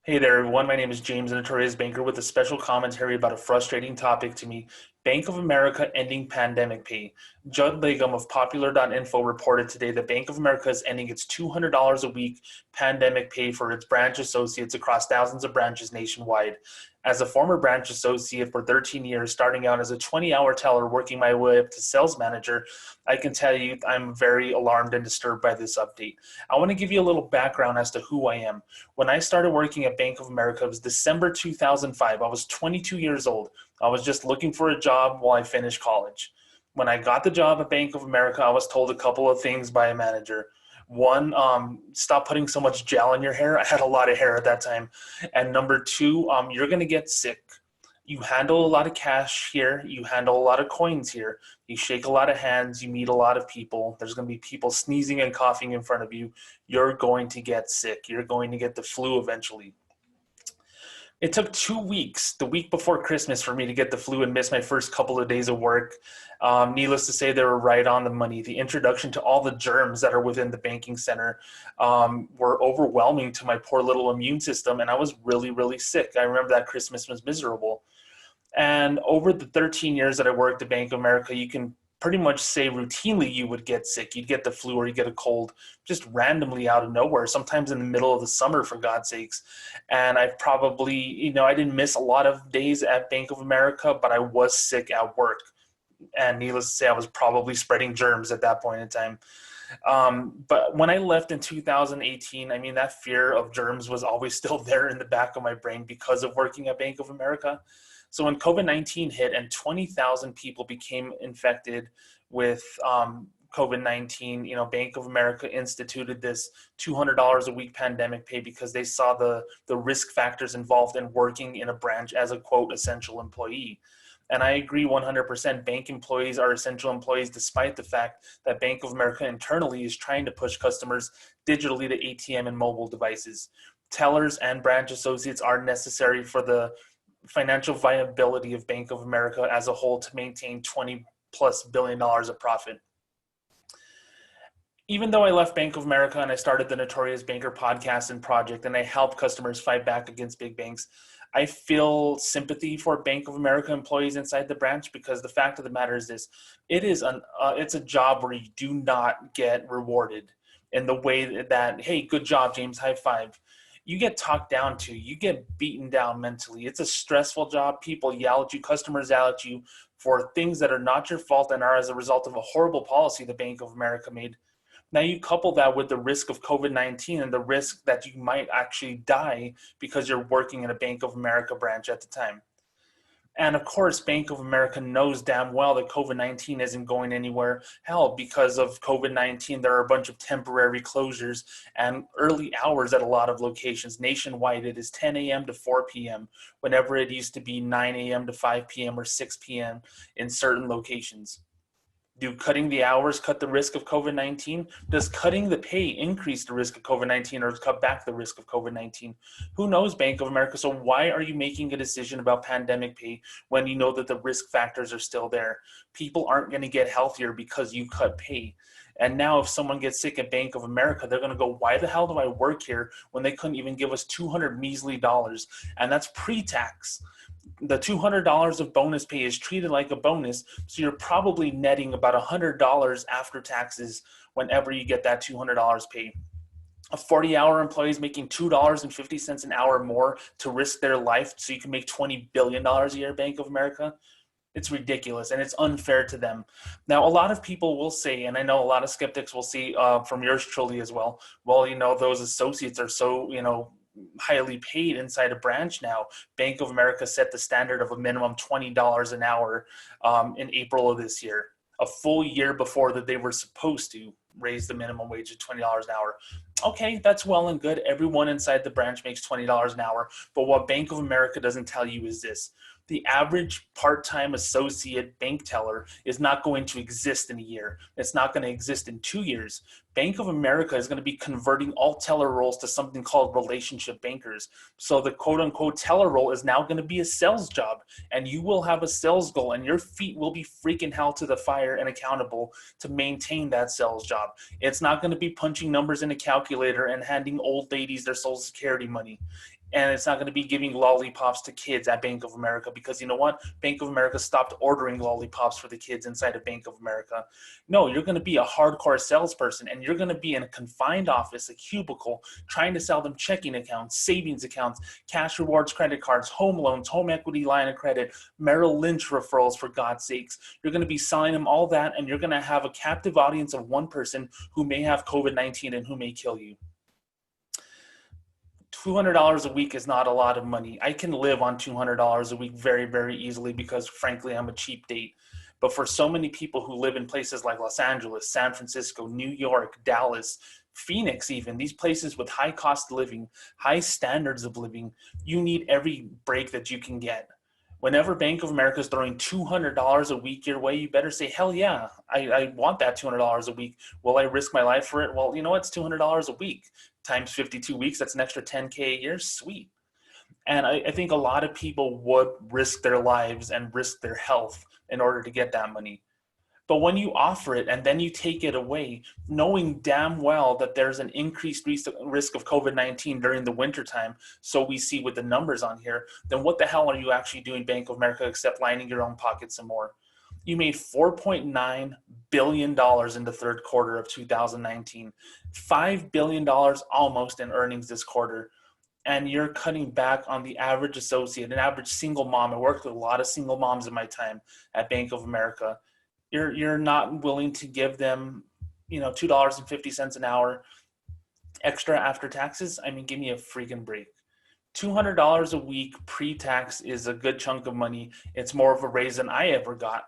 Hey there, everyone. My name is James, a notorious banker, with a special commentary about a frustrating topic to me: Bank of America ending pandemic pay. Judd Legum of Popular.info reported today that Bank of America is ending its $200 a week pandemic pay for its branch associates across thousands of branches nationwide. As a former branch associate for 13 years, starting out as a 20-hour teller, working my way up to sales manager, I can tell you I'm very alarmed and disturbed by this update. I want to give you a little background as to who I am. When I started working at Bank of America, it was December 2005. I was 22 years old. I was just looking for a job while I finished college. When I got the job at Bank of America, I was told a couple of things by a manager. One, stop putting so much gel in your hair. I had a lot of hair at that time. And number two, you're going to get sick. You handle a lot of cash here. You handle a lot of coins here. You shake a lot of hands. You meet a lot of people. There's going to be people sneezing and coughing in front of you. You're going to get sick. You're going to get the flu eventually. It took 2 weeks, the week before Christmas, for me to get the flu and miss my first couple of days of work. Needless to say, they were right on the money. The introduction to all the germs that are within the banking center were overwhelming to my poor little immune system, and I was really, really sick. I remember that Christmas was miserable. And over the 13 years that I worked at Bank of America, you can pretty much say routinely you would get sick. You'd get the flu or you get a cold just randomly out of nowhere, sometimes in the middle of the summer, for God's sakes. And I probably, I didn't miss a lot of days at Bank of America, but I was sick at work. And needless to say, I was probably spreading germs at that point in time. But when I left in 2018, I mean, that fear of germs was always still there in the back of my brain because of working at Bank of America. So when COVID-19 hit and 20,000 people became infected with COVID-19, Bank of America instituted this $200 a week pandemic pay because they saw the risk factors involved in working in a branch as a, quote, essential employee. And I agree 100%. Bank employees are essential employees, despite the fact that Bank of America internally is trying to push customers digitally to ATM and mobile devices. Tellers and branch associates are necessary for the financial viability of Bank of America as a whole to maintain $20+ billion of profit. Even though I left Bank of America and I started the Notorious Banker podcast and project, and I help customers fight back against big banks, I feel sympathy for Bank of America employees inside the branch, because the fact of the matter is this: it's a job where you do not get rewarded in the way that, hey, good job, James, high five. You get talked down to, you get beaten down mentally. It's a stressful job. People yell at you, customers yell at you for things that are not your fault and are as a result of a horrible policy the Bank of America made. Now you couple that with the risk of COVID-19 and the risk that you might actually die because you're working in a Bank of America branch at the time. And of course, Bank of America knows damn well that COVID-19 isn't going anywhere. Hell, because of COVID-19, there are a bunch of temporary closures and early hours at a lot of locations. Nationwide, it is 10 a.m. to 4 p.m., whenever it used to be 9 a.m. to 5 p.m. or 6 p.m. in certain locations. Do cutting the hours cut the risk of COVID-19? Does cutting the pay increase the risk of COVID-19 or cut back the risk of COVID-19? Who knows, Bank of America? So why are you making a decision about pandemic pay when you know that the risk factors are still there? People aren't going to get healthier because you cut pay. And now if someone gets sick at Bank of America, they're going to go, why the hell do I work here when they couldn't even give us $200 measly? And that's pre-tax. The $200 of bonus pay is treated like a bonus, so you're probably netting about $100 after taxes whenever you get that $200 pay. A 40-hour employee is making $2.50 an hour more to risk their life so you can make $20 billion a year at Bank of America. It's ridiculous, and it's unfair to them. Now, a lot of people will say, and I know a lot of skeptics will see from yours truly as well, those associates are so, highly paid inside a branch now. Bank of America set the standard of a minimum $20 an hour in April of this year, a full year before that they were supposed to raise the minimum wage to $20 an hour. Okay, that's well and good. Everyone inside the branch makes $20 an hour. But what Bank of America doesn't tell you is this: the average part-time associate bank teller is not going to exist in a year. It's not going to exist in 2 years. Bank of America is going to be converting all teller roles to something called relationship bankers. So the quote-unquote teller role is now going to be a sales job, and you will have a sales goal, and your feet will be freaking hell to the fire and accountable to maintain that sales job. It's not going to be punching numbers in a calculator and handing old ladies their Social Security money. And it's not going to be giving lollipops to kids at Bank of America, because you know what? Bank of America stopped ordering lollipops for the kids inside of Bank of America. No, you're going to be a hardcore salesperson, and you're going to be in a confined office, a cubicle, trying to sell them checking accounts, savings accounts, cash rewards, credit cards, home loans, home equity line of credit, Merrill Lynch referrals, for God's sakes. You're going to be selling them all that, and you're going to have a captive audience of one person who may have COVID-19 and who may kill you. $200 a week is not a lot of money. I can live on $200 a week very, very easily because, frankly, I'm a cheap date. But for so many people who live in places like Los Angeles, San Francisco, New York, Dallas, Phoenix even, these places with high cost of living, high standards of living, you need every break that you can get. Whenever Bank of America is throwing $200 a week your way, you better say, hell yeah, I want that $200 a week. Will I risk my life for it? Well, you know what? It's $200 a week times 52 weeks. That's an extra $10K a year. Sweet. And I think a lot of people would risk their lives and risk their health in order to get that money. But when you offer it and then you take it away, knowing damn well that there's an increased risk of COVID-19 during the wintertime, so we see with the numbers on here, then what the hell are you actually doing, Bank of America, except lining your own pockets some more? You made $4.9 billion in the third quarter of 2019, $5 billion almost in earnings this quarter. And you're cutting back on the average associate, an average single mom. I worked with a lot of single moms in my time at Bank of America. You're not willing to give them, $2.50 an hour extra after taxes. I mean, give me a freaking break. $200 a week pre-tax is a good chunk of money. It's more of a raise than I ever got.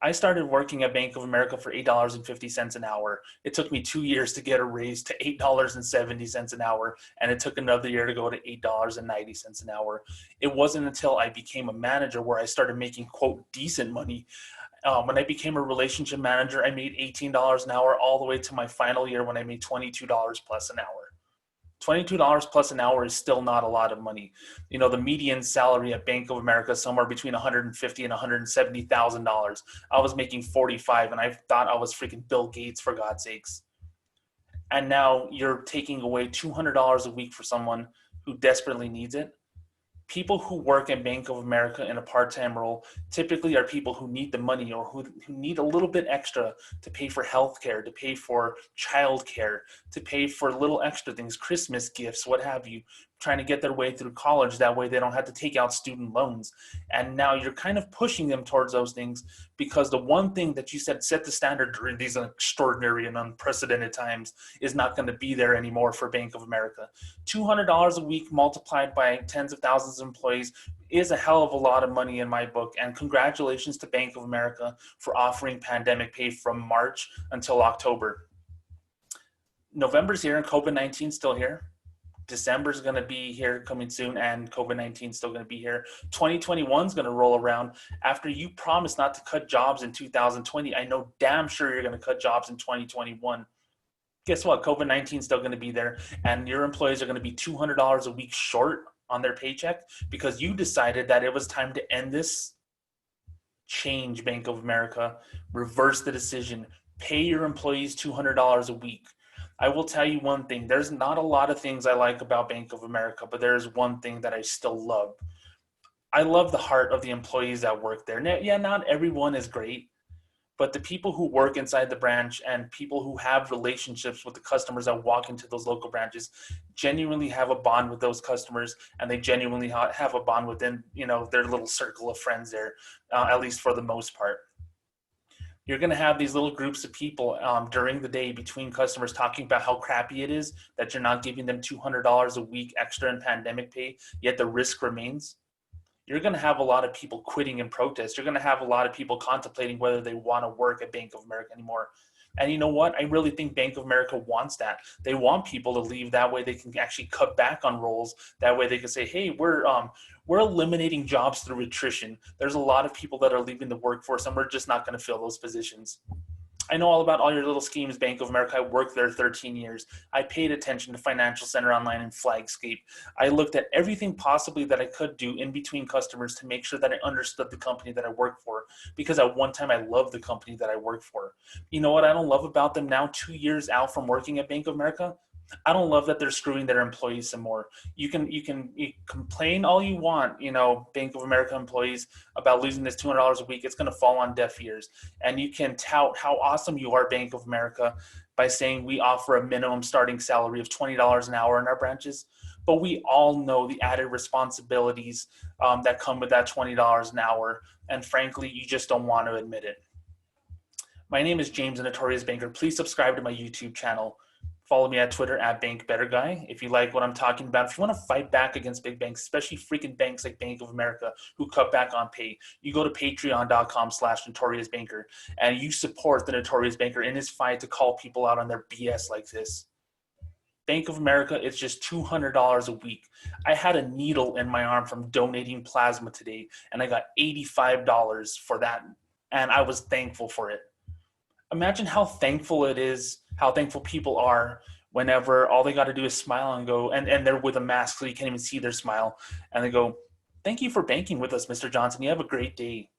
I started working at Bank of America for $8.50 an hour. It took me 2 years to get a raise to $8.70 an hour, and it took another year to go to $8.90 an hour. It wasn't until I became a manager where I started making, quote, decent money. When I became a relationship manager, I made $18 an hour all the way to my final year when I made $22 plus an hour. $22 plus an hour is still not a lot of money. The median salary at Bank of America is somewhere between $150,000 and $170,000. I was making 45, and I thought I was freaking Bill Gates, for God's sakes. And now you're taking away $200 a week for someone who desperately needs it. People who work at Bank of America in a part-time role typically are people who need the money, or who need a little bit extra to pay for healthcare, to pay for childcare, to pay for little extra things, Christmas gifts, what have you, trying to get their way through college. That way they don't have to take out student loans. And now you're kind of pushing them towards those things, because the one thing that you said set the standard during these extraordinary and unprecedented times is not going to be there anymore for Bank of America. $200 a week multiplied by tens of thousands of employees is a hell of a lot of money in my book. And congratulations to Bank of America for offering pandemic pay from March until October. November's here and COVID-19 still here. December is going to be here coming soon, and COVID-19 is still going to be here. 2021 is going to roll around. After you promised not to cut jobs in 2020, I know damn sure you're going to cut jobs in 2021. Guess what? COVID-19 is still going to be there, and your employees are going to be $200 a week short on their paycheck because you decided that it was time to end this. Change, Bank of America. Reverse the decision. Pay your employees $200 a week. I will tell you one thing. There's not a lot of things I like about Bank of America, but there's one thing that I still love. I love the heart of the employees that work there. Now, yeah, not everyone is great, but the people who work inside the branch and people who have relationships with the customers that walk into those local branches genuinely have a bond with those customers, and they genuinely have a bond within, their little circle of friends there, at least for the most part. You're going to have these little groups of people during the day between customers talking about how crappy it is that you're not giving them $200 a week extra in pandemic pay, yet the risk remains. You're going to have a lot of people quitting in protest. You're going to have a lot of people contemplating whether they want to work at Bank of America anymore. And you know what? I really think Bank of America wants that. They want people to leave. That way they can actually cut back on roles. That way they can say, hey, we're eliminating jobs through attrition. There's a lot of people that are leaving the workforce, and we're just not going to fill those positions. I know all about all your little schemes, Bank of America. I worked there 13 years. I paid attention to Financial Center Online and Flagscape. I looked at everything possibly that I could do in between customers to make sure that I understood the company that I worked for, because at one time I loved the company that I worked for. You know what I don't love about them now, 2 years out from working at Bank of America? I don't love that they're screwing their employees some more. You complain all you want, Bank of America employees, about losing this $200 a week. It's going to fall on deaf ears. And you can tout how awesome you are, Bank of America, by saying we offer a minimum starting salary of $20 an hour in our branches. But we all know the added responsibilities that come with that $20 an hour. And frankly, you just don't want to admit it. My name is James, the Notorious Banker. Please subscribe to my YouTube channel. Follow me at Twitter at BankBetterGuy. If you like what I'm talking about, if you want to fight back against big banks, especially freaking banks like Bank of America who cut back on pay, you go to patreon.com/notoriousbanker and you support the Notorious Banker in his fight to call people out on their BS like this. Bank of America, it's just $200 a week. I had a needle in my arm from donating plasma today, and I got $85 for that, and I was thankful for it. Imagine how thankful it is, how thankful people are whenever all they got to do is smile and go, and they're with a mask so you can't even see their smile. And they go, "Thank you for banking with us, Mr. Johnson. You have a great day."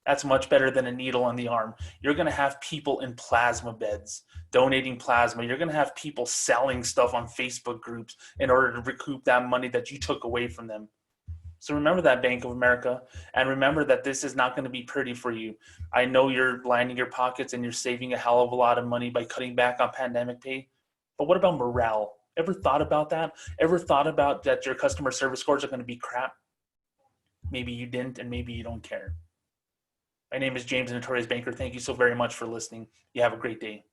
That's much better than a needle on the arm. You're going to have people in plasma beds donating plasma. You're going to have people selling stuff on Facebook groups in order to recoup that money that you took away from them. So remember that, Bank of America, and remember that this is not going to be pretty for you. I know you're lining your pockets and you're saving a hell of a lot of money by cutting back on pandemic pay, but what about morale? Ever thought about that? Ever thought about that your customer service scores are going to be crap? Maybe you didn't, and maybe you don't care. My name is James, the Notorious Banker. Thank you so very much for listening. You have a great day.